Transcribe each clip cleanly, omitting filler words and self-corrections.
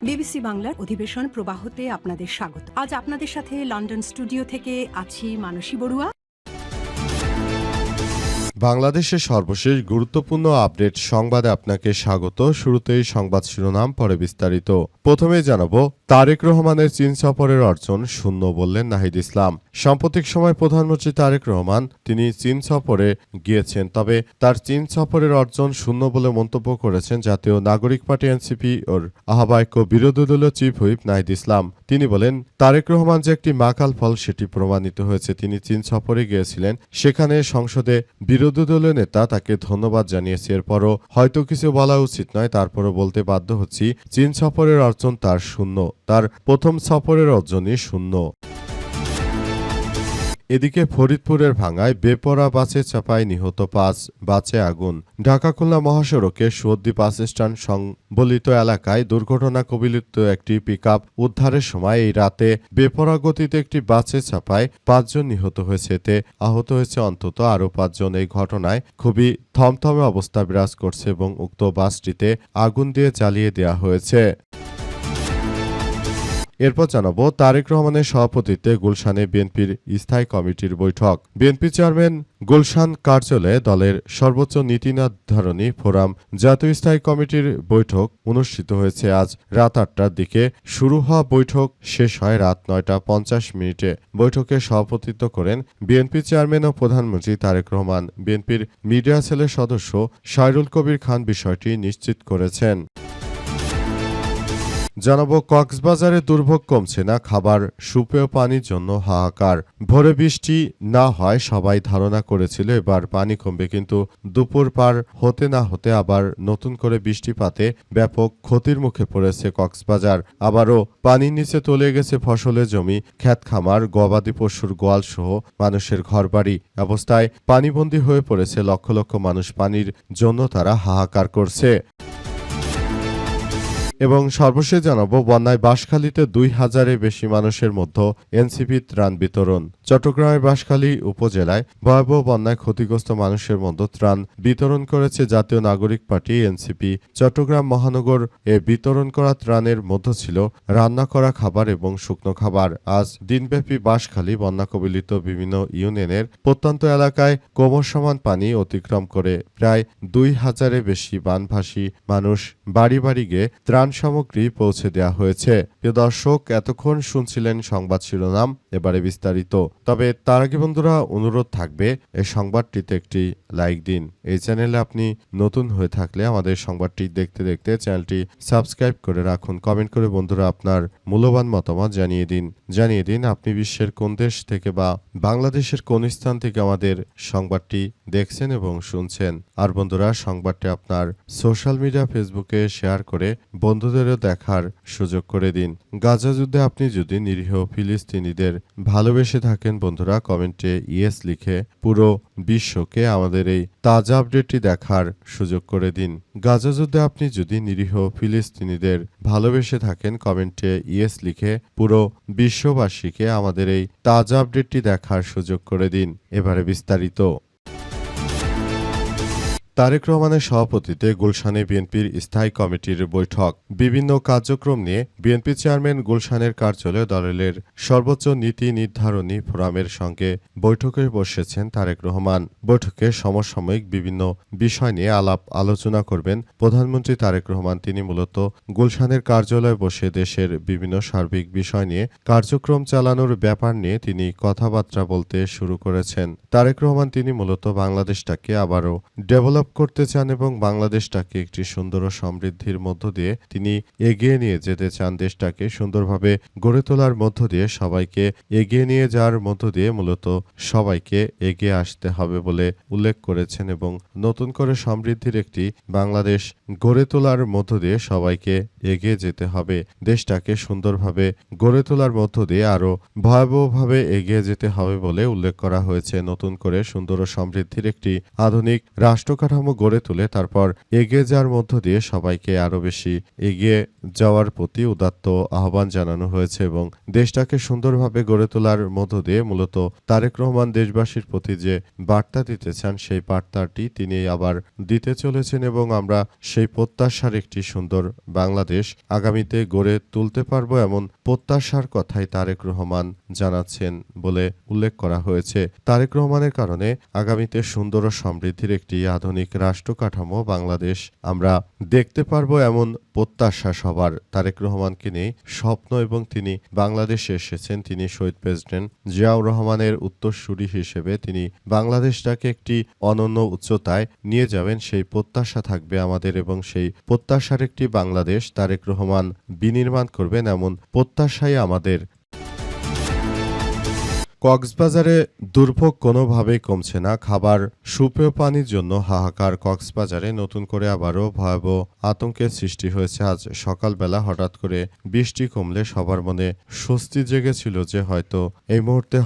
BBC বাংলার অধিবেশন প্রবাহতে আপনাদের স্বাগত। আজ আপনাদের সাথে লন্ডন স্টুডিও থেকে আছি মানসী বড়ুয়া। বাংলাদেশের সর্বশেষ গুরুত্বপূর্ণ আপডেট সংবাদে আপনাকে স্বাগত। শুরুতেই সংবাদ শিরোনাম, পরে বিস্তারিত। প্রথমেই জানাবো, তারেক রহমানের চীন সফরের অর্জন শূন্য বললেন নাহিদ ইসলাম। সাম্প্রতিক সময় প্রধানমন্ত্রী তারেক রহমান তিনি চীন সফরে গিয়েছেন, তবে তার চীন সফরের অর্জন শূন্য বলে মন্তব্য করেছেন জাতীয় নাগরিক পার্টি এনসিপি ওর আহ্বায়ক ও বিরোধী দলীয় চিফ হুইপ নাহিদ ইসলাম। তিনি বলেন, তারেক রহমান যে একটি মাকাল ফল সেটি প্রমাণিত হয়েছে। তিনি চীন সফরে গিয়েছিলেন, সেখানে সংসদে বিরোধী দলীয় নেতা তাকে ধন্যবাদ জানিয়েছে। এরপরও হয়তো কিছু বলা উচিত নয়, তারপরও বলতে বাধ্য হচ্ছি, চীন সফরের অর্জন তার শূন্য। তার প্রথম সফরের অর্জনই শূন্য। এদিকে ফরিদপুরের ভাঙ্গায় বেপরা বাসে চাপায় নিহত ৫, বাসে আগুন। ঢাকা খুলনা মহাসড়কে সুদ্দি বাস স্ট্যান্ড সংবলিত এলাকায় দুর্ঘটনা কবলিত একটি পিকআপ উদ্ধারের সময় এই রাতে বেপরা গতিতে একটি বাসে চাপায় ৫ জন নিহত হয়েছে। এতে আহত হয়েছে অন্তত আরও ৫ জন। এই ঘটনায় খুবই থমথমে অবস্থা বিরাজ করছে এবং উক্ত বাসটিতে আগুন দিয়ে জ্বালিয়ে দেওয়া হয়েছে। এরপর জানাবো, তারেক রহমানের সভাপতিত্বে গুলশানে বিএনপির স্থায়ী কমিটির বৈঠক। বিএনপি চেয়ারম্যান গুলশান কার্যালয়ে দলের সর্বোচ্চ নীতি নির্ধারণী ফোরাম জাতীয় স্থায়ী কমিটির বৈঠক অনুষ্ঠিত হয়েছে। আজ রাত ৮টার দিকে শুরু হওয়া বৈঠক শেষ হয় রাত ৯টা৫০। বৈঠকে সভাপতিত্ব করেন বিএনপি চেয়ারম্যান ও প্রধানমন্ত্রী তারেক রহমান। বিএনপির মিডিয়া সেলের সদস্য সাইরুল কবির খান বিষয়টি নিশ্চিত করেছেন। জানাবো, কক্সবাজারে দুর্ভোগ কমছে না, খাবার সুপেয় পানির জন্য হাহাকার। ভোরে বৃষ্টি না হয় সবাই ধারণা করেছিল এবার পানি কমবে, কিন্তু দুপুর পার হতে না হতে আবার নতুন করে বৃষ্টিপাতে ব্যাপক ক্ষতির মুখে পড়েছে কক্সবাজার। আবারও পানির নিচে তলিয়ে গেছে ফসলের জমি, ক্ষেত খামার, গবাদি পশুর গোয়াল সহ মানুষের ঘরবাড়ি। অবস্থায় পানিবন্দী হয়ে পড়েছে লক্ষ লক্ষ মানুষ। পানির জন্য তারা হাহাকার করছে। এবং সর্বশেষ জানাবো, বন্যায় বাঁশখালীতে ২,০০০-এর বেশি মানুষের মধ্যে এনসিপি ত্রাণ বিতরণ। চট্টগ্রামের বাঁশখালী উপজেলায় ভয়াবহ বন্যায় ক্ষতিগ্রস্ত মানুষের মধ্যে ত্রাণ বিতরণ করেছে জাতীয় নাগরিক পার্টি এনসিপি। চট্টগ্রাম মহানগর বিতরণ করা ত্রাণের মধ্যে ছিল রান্না করা খাবার এবং শুকনো খাবার। আজ দিনব্যাপী বাঁশখালী বন্যা কবলিত বিভিন্ন ইউনিয়নের প্রত্যন্ত এলাকায় কোমর সমান পানি অতিক্রম করে প্রায় ২,০০০-এর বেশি বানভাসী মানুষ বাড়ি বাড়ি গিয়ে ত্রাণ সামগ্রী পৌঁছে দেওয়া হয়েছে। প্রিয় দর্শক, এতক্ষণ শুনছিলেন সংবাদ শিরোনাম, এবারে বিস্তারিত। তবে তার আগে বন্ধুরা, অনুরোধ থাকবে এই সংবাদটিতে একটি লাইক দিন। এই চ্যানেলে আপনি নতুন হয়ে থাকলে আমাদের সংবাদটি দেখতে দেখতে চ্যানেলটি সাবস্ক্রাইব করে রাখুন। কমেন্ট করে বন্ধুরা আপনার মূল্যবান মতামত জানিয়ে দিন আপনি বিশ্বের কোন দেশ থেকে বা বাংলাদেশের কোন স্থান থেকে আমাদের সংবাদটি দেখছেন এবং শুনছেন। আর বন্ধুরা, সংবাদটি আপনার সোশ্যাল মিডিয়া ফেসবুকে শেয়ার করে বন্ধুদেরও দেখার সুযোগ করে দিন। গাজা যুদ্ধে আপনি যদি নিরীহ ফিলিস্তিনিদের ভালোবেসে থাকেন বন্ধুরা, কমেন্টে ইয়েস লিখে পুরো বিশ্বকে আমাদের এই তাজা আপডেটটি দেখার সুযোগ করে দিন। গাজা যুদ্ধে আপনি যদি নিরীহ ফিলিস্তিনিদের ভালোবেসে থাকেন, কমেন্টে ইয়েস লিখে পুরো বিশ্ববাসীকে আমাদের এই তাজা আপডেটটি দেখার সুযোগ করে দিন। এবারে বিস্তারিত। তারেক রহমানের সভাপতিত্বে গুলশানে বিএনপির স্থায়ী কমিটির বৈঠক। বিভিন্ন কার্যক্রম নিয়ে বিএনপি চেয়ারম্যান গুলশানের কার্যালয়ে দলের সর্বোচ্চ নীতি নির্ধারণী ফোরামের সঙ্গে বৈঠকে বসেছেন তারেক রহমান। বৈঠকে সমসাময়িক বিভিন্ন বিষয় নিয়ে আলাপ আলোচনা করবেন প্রধানমন্ত্রী তারেক রহমান। তিনি মূলত গুলশানের কার্যালয়ে বসে দেশের বিভিন্ন সার্বিক বিষয় নিয়ে কার্যক্রম চালানোর ব্যাপার নিয়ে তিনি কথাবার্তা বলতে শুরু করেছেন। তারেক রহমান তিনি মূলত বাংলাদেশটাকে আবারও ডেভেলপ করতে চান এবং বাংলাদেশটাকে একটি সুন্দর ও সমৃদ্ধির মধ্য দিয়ে তিনি এগিয়ে নিয়ে যেতে চান। দেশটাকে সুন্দরভাবে গড়ে তোলার মধ্য দিয়ে সবাইকে এগিয়ে নিয়ে যাওয়ার মধ্য দিয়ে মূলত সবাইকে এগিয়ে আসতে হবে বলে উল্লেখ করেছেন এবং নতুন করে সমৃদ্ধির একটি বাংলাদেশ গড়ে তোলার মধ্য দিয়ে সবাইকে এগিয়ে যেতে হবে। দেশটাকে সুন্দরভাবে গড়ে তোলার মধ্য দিয়ে আরও ভয়াবহভাবে এগিয়ে যেতে হবে বলে উল্লেখ করা হয়েছে। নতুন করে সুন্দর ও সমৃদ্ধির একটি আধুনিক রাষ্ট্র পরিকাঠামো গড়ে তুলে তারপর এগিয়ে যাওয়ার মধ্য দিয়ে সবাইকে আরও বেশি এগিয়ে যাওয়ার প্রতি উদাত্ত আহ্বান জানানো হয়েছে এবং দেশটাকে সুন্দরভাবে গড়ে তোলার মধ্য দিয়ে মূলত তারেক রহমান দেশবাসীর প্রতি যে বার্তা দিতে চান সেই বার্তাটি তিনি আবার দিতে চলেছেন এবং আমরা সেই প্রত্যাশার একটি সুন্দর বাংলাদেশ আগামীতে গড়ে তুলতে পারব এমন প্রত্যাশার কথাই তারেক রহমান জানাচ্ছেন বলে উল্লেখ করা হয়েছে। তারেক রহমানের কারণে আগামীতে সুন্দর ও সমৃদ্ধির একটি আধুনিক রাষ্ট্র কাঠামো বাংলাদেশ আমরা দেখতে পারব এমন প্রত্যাশা সবার। তারেক রহমানকে নিয়ে স্বপ্ন এবং তিনি বাংলাদেশে এসেছেন। তিনি শহীদ প্রেসিডেন্ট জিয়াউর রহমানের উত্তরসূরি হিসেবে তিনি বাংলাদেশটাকে একটি অনন্য উচ্চতায় নিয়ে যাবেন সেই প্রত্যাশা থাকবে আমাদের এবং সেই প্রত্যাশার একটি বাংলাদেশ তারেক রহমান বিনির্মাণ করবেন এমন প্রত্যাশাই আমাদের। কক্সবাজারে দুর্ভোগ কোনোভাবেই কমছে না। খাবার সুপেয় পানির জন্য হাহাকার। কক্সবাজারে নতুন করে আবারও ভয়াবহ আতঙ্কের সৃষ্টি হয়েছে। আজ সকালবেলা হঠাৎ করে বৃষ্টি কমলে সবার মনে স্বস্তি জেগেছিল যে হয়তো এই মুহূর্তে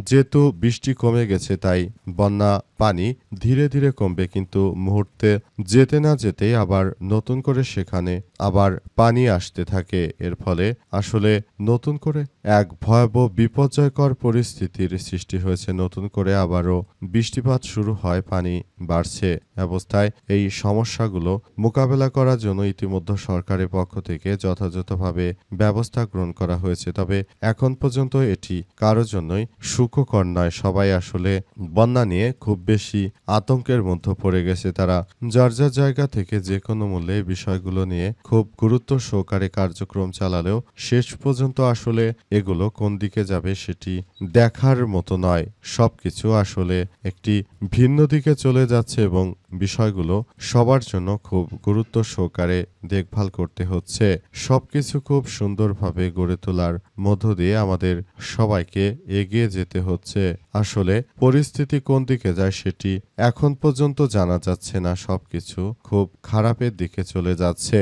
যেহেতু বৃষ্টি কমে গেছে তাই বন্যা পানি ধীরে ধীরে কমবে, কিন্তু মুহূর্তে যেতে না যেতেই আবার নতুন করে সেখানে আবার পানি আসতে থাকে। এর ফলে আসলে নতুন করে এক ভয়াবহ বিপর্যয়কর পরিস্থিতির সৃষ্টি হয়েছে। নতুন করে আবারও বৃষ্টিপাত শুরু হয়, পানি বাড়ছে অবস্থায় এই সমস্যাগুলো মোকাবেলা করার জন্য ইতিমধ্যে সরকারের পক্ষ থেকে যথাযথভাবে ব্যবস্থা গ্রহণ করা হয়েছে। তবে এখন পর্যন্ত এটি কারোর জন্যই সুখকর নয়। সবাই আসলে বন্যা নিয়ে খুব বেশি আতঙ্কের মধ্যে পড়ে গেছে। তারা যার যার জায়গা থেকে যে কোনো মূল্যে এই বিষয়গুলো নিয়ে খুব গুরুত্ব সহকারে কার্যক্রম চালালেও শেষ পর্যন্ত আসলে এগুলো কোন দিকে যাবে সেটি দেখার মতো নয়। সবকিছু আসলে একটি ভিন্ন দিকে চলে যাচ্ছে এবং বিষয়গুলো সবার জন্য খুব গুরুত্ব সহকারে দেখভাল করতে হচ্ছে। সবকিছু খুব সুন্দরভাবে গড়ে তোলার মধ্য দিয়ে আমাদের সবাইকে এগিয়ে যেতে হচ্ছে। আসলে পরিস্থিতি কোন দিকে যায় সেটি এখন পর্যন্ত জানা যাচ্ছে না। সবকিছু খুব খারাপের দিকে চলে যাচ্ছে।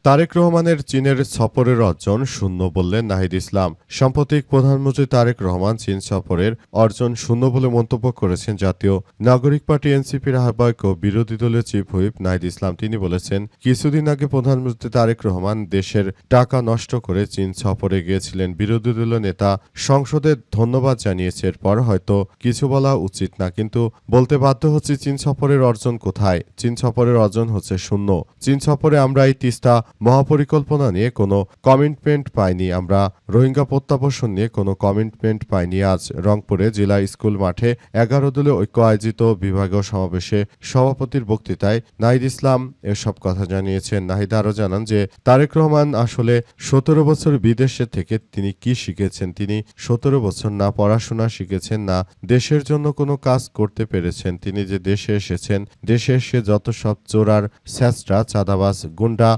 তারেক রহমানের চীনের সফরের অর্জন শূন্য বললেন নাহিদ ইসলাম। সাম্প্রতিক প্রধানমন্ত্রী তারেক রহমান চীন সফরের অর্জন শূন্য বলে মন্তব্য করেছেন জাতীয় নাগরিক পার্টি এনসিপির আহ্বায়ক ও বিরোধী দলের চিফ হুইপ নাহিদ ইসলাম। তিনি বলেছেন, কিছুদিন আগে প্রধানমন্ত্রী তারেক রহমান দেশের টাকা নষ্ট করে চীন সফরে গিয়েছিলেন। বিরোধী দলীয় নেতা সংসদে ধন্যবাদ জানিয়েছে, এরপর হয়তো কিছু বলা উচিত না, কিন্তু বলতে বাধ্য হচ্ছে চীন সফরের অর্জন কোথায়। চীন সফরের অর্জন হচ্ছে শূন্য। চীন সফরে আমরা এই তিস্তা মহাপরিকল্পনা নিয়ে কোনো কমিটমেন্ট পাইনি, আমরা রোহিঙ্গা প্রত্যাবর্ষণ নিয়ে কোনো কমিটমেন্ট পাইনি। আজ রংপুরে জেলা স্কুল মাঠে 11 দলীয় ঐক্য আয়োজিত বিভাগীয় সমাবেশে সভাপতির বক্তৃতায় নাহিদ ইসলাম এসব কথা জানিয়েছেন। নাহিদ আরও জানান যে তারেক রহমান আসলে 17 বছর বিদেশে থেকে তিনি কি শিখেছেন। তিনি 17 বছর না পড়াশোনা শিখেছেন, না দেশের জন্য কোনো কাজ করতে পেরেছেন। তিনি যে দেশে এসেছেন, দেশে এসে যত সব চোরার স্যাঁচরা চাঁদাবাজ গুন্ডা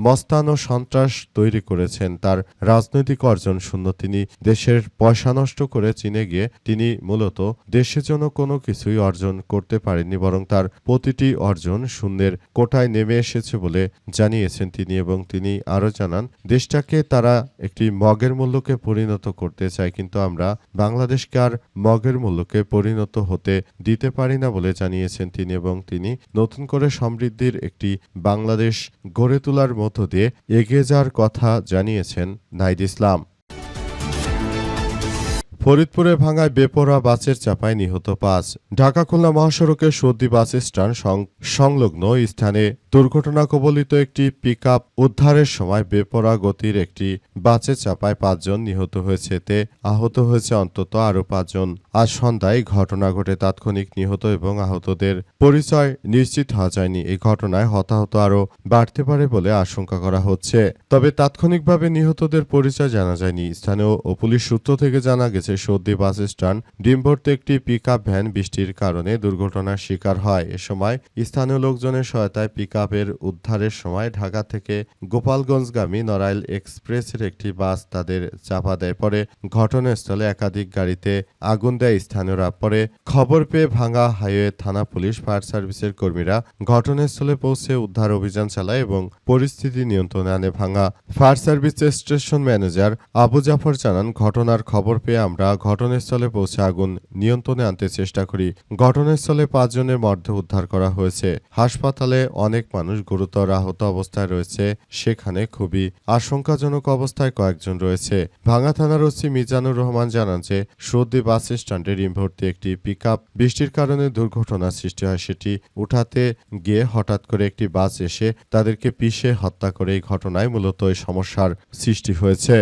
মস্তান ও সন্ত্রাস তৈরি করেছেন, তার রাজনৈতিক অর্জন শূন্য। তিনি দেশের পয়সা নষ্ট করে চীনে গিয়ে তিনি মূলত দেশের জন্য কোনো কিছুই অর্জন করতে পারেননি, বরং তার প্রতিটি অর্জন শূন্যের কোটায় নেমে এসেছে বলে জানিয়েছেন তিনি। এবং তিনি আরও জানান, দেশটাকে তারা একটি মগের মূল্যকে পরিণত করতে চায়, কিন্তু আমরা বাংলাদেশকে আর মগের মূল্যকে পরিণত হতে দিতে পারি না বলে জানিয়েছেন তিনি। এবং তিনি নতুন করে সমৃদ্ধির একটি বাংলাদেশ গড়ে তোলার মধ্য দিয়ে এগিয়ে যাওয়ার কথা জানিয়েছেন নাহিদ ইসলাম। ফরিদপুরে ভাঙায় বেপরোয়া বাসের চাপায় নিহত 5। ঢাকা খুলনা মহাসড়কে সর্দি বাস স্ট্যান্ড সংলগ্ন স্থানে দুর্ঘটনা কবলিত একটি পিকআপ উদ্ধারের সময় বেপরোয়া গতির একটি বাসে চাপায় 5 জন নিহত হয়েছে। এতে আহত হয়েছে অন্তত আরও 5 জন। আজ সন্ধ্যায় ঘটনা ঘটে। তাৎক্ষণিক নিহত এবং আহতদের পরিচয় নিশ্চিত হওয়া যায়নি। এই ঘটনায় হতাহত আরও বাড়তে পারে বলে আশঙ্কা করা হচ্ছে, তবে তাৎক্ষণিকভাবে নিহতদের পরিচয় জানা যায়নি। স্থানীয় ও পুলিশ সূত্র থেকে জানা গেছে, সর্দি বাস স্ট্যান্ড ডিমভর্তি একটি পিকআপ ভ্যান বৃষ্টির কারণে দুর্ঘটনার শিকার হয়। এ সময় স্থানীয় লোকজনের সহায়তায় পিকআপের উদ্ধারের সময় ঢাকা থেকে গোপালগঞ্জগামী নড়াইল এক্সপ্রেসের একটি বাস তাদের চাপা দেয়। পরে ঘটনাস্থলে একাধিক গাড়িতে আগুন দেয় স্থানীয়রা। পরে খবর পেয়ে ভাঙ্গা হাইওয়ে থানা পুলিশ ফায়ার সার্ভিসের কর্মীরা ঘটনাস্থলে পৌঁছে উদ্ধার অভিযান চালায় এবং পরিস্থিতি নিয়ন্ত্রণে আনে। ভাঙ্গা ফায়ার সার্ভিসের স্টেশন ম্যানেজার আবু জাফর জানান, ঘটনার খবর পেয়ে আমরা আমরা ঘটনাস্থলে পৌঁছে আগুন নিয়ন্ত্রণে আনতে চেষ্টা করি। ঘটনাস্থলে 5 জনের মরদেহ উদ্ধার করা হয়েছে। হাসপাতালে অনেক মানুষ গুরুতর আহত অবস্থায় রয়েছে, সেখানে খুবই আশঙ্কাজনক অবস্থায় কয়েকজন রয়েছে। ভাঙ্গা থানার ওসি মিজানুর রহমান জানান যে সৌদি বাস স্ট্যান্ডে রিমভর্তি একটি পিকআপ বৃষ্টির কারণে দুর্ঘটনার সৃষ্টি হয়। সেটি উঠাতে গিয়ে হঠাৎ করে একটি বাস এসে তাদেরকে পিষে হত্যা করে এই ঘটনায় মূলত এই সমস্যার সৃষ্টি হয়েছে।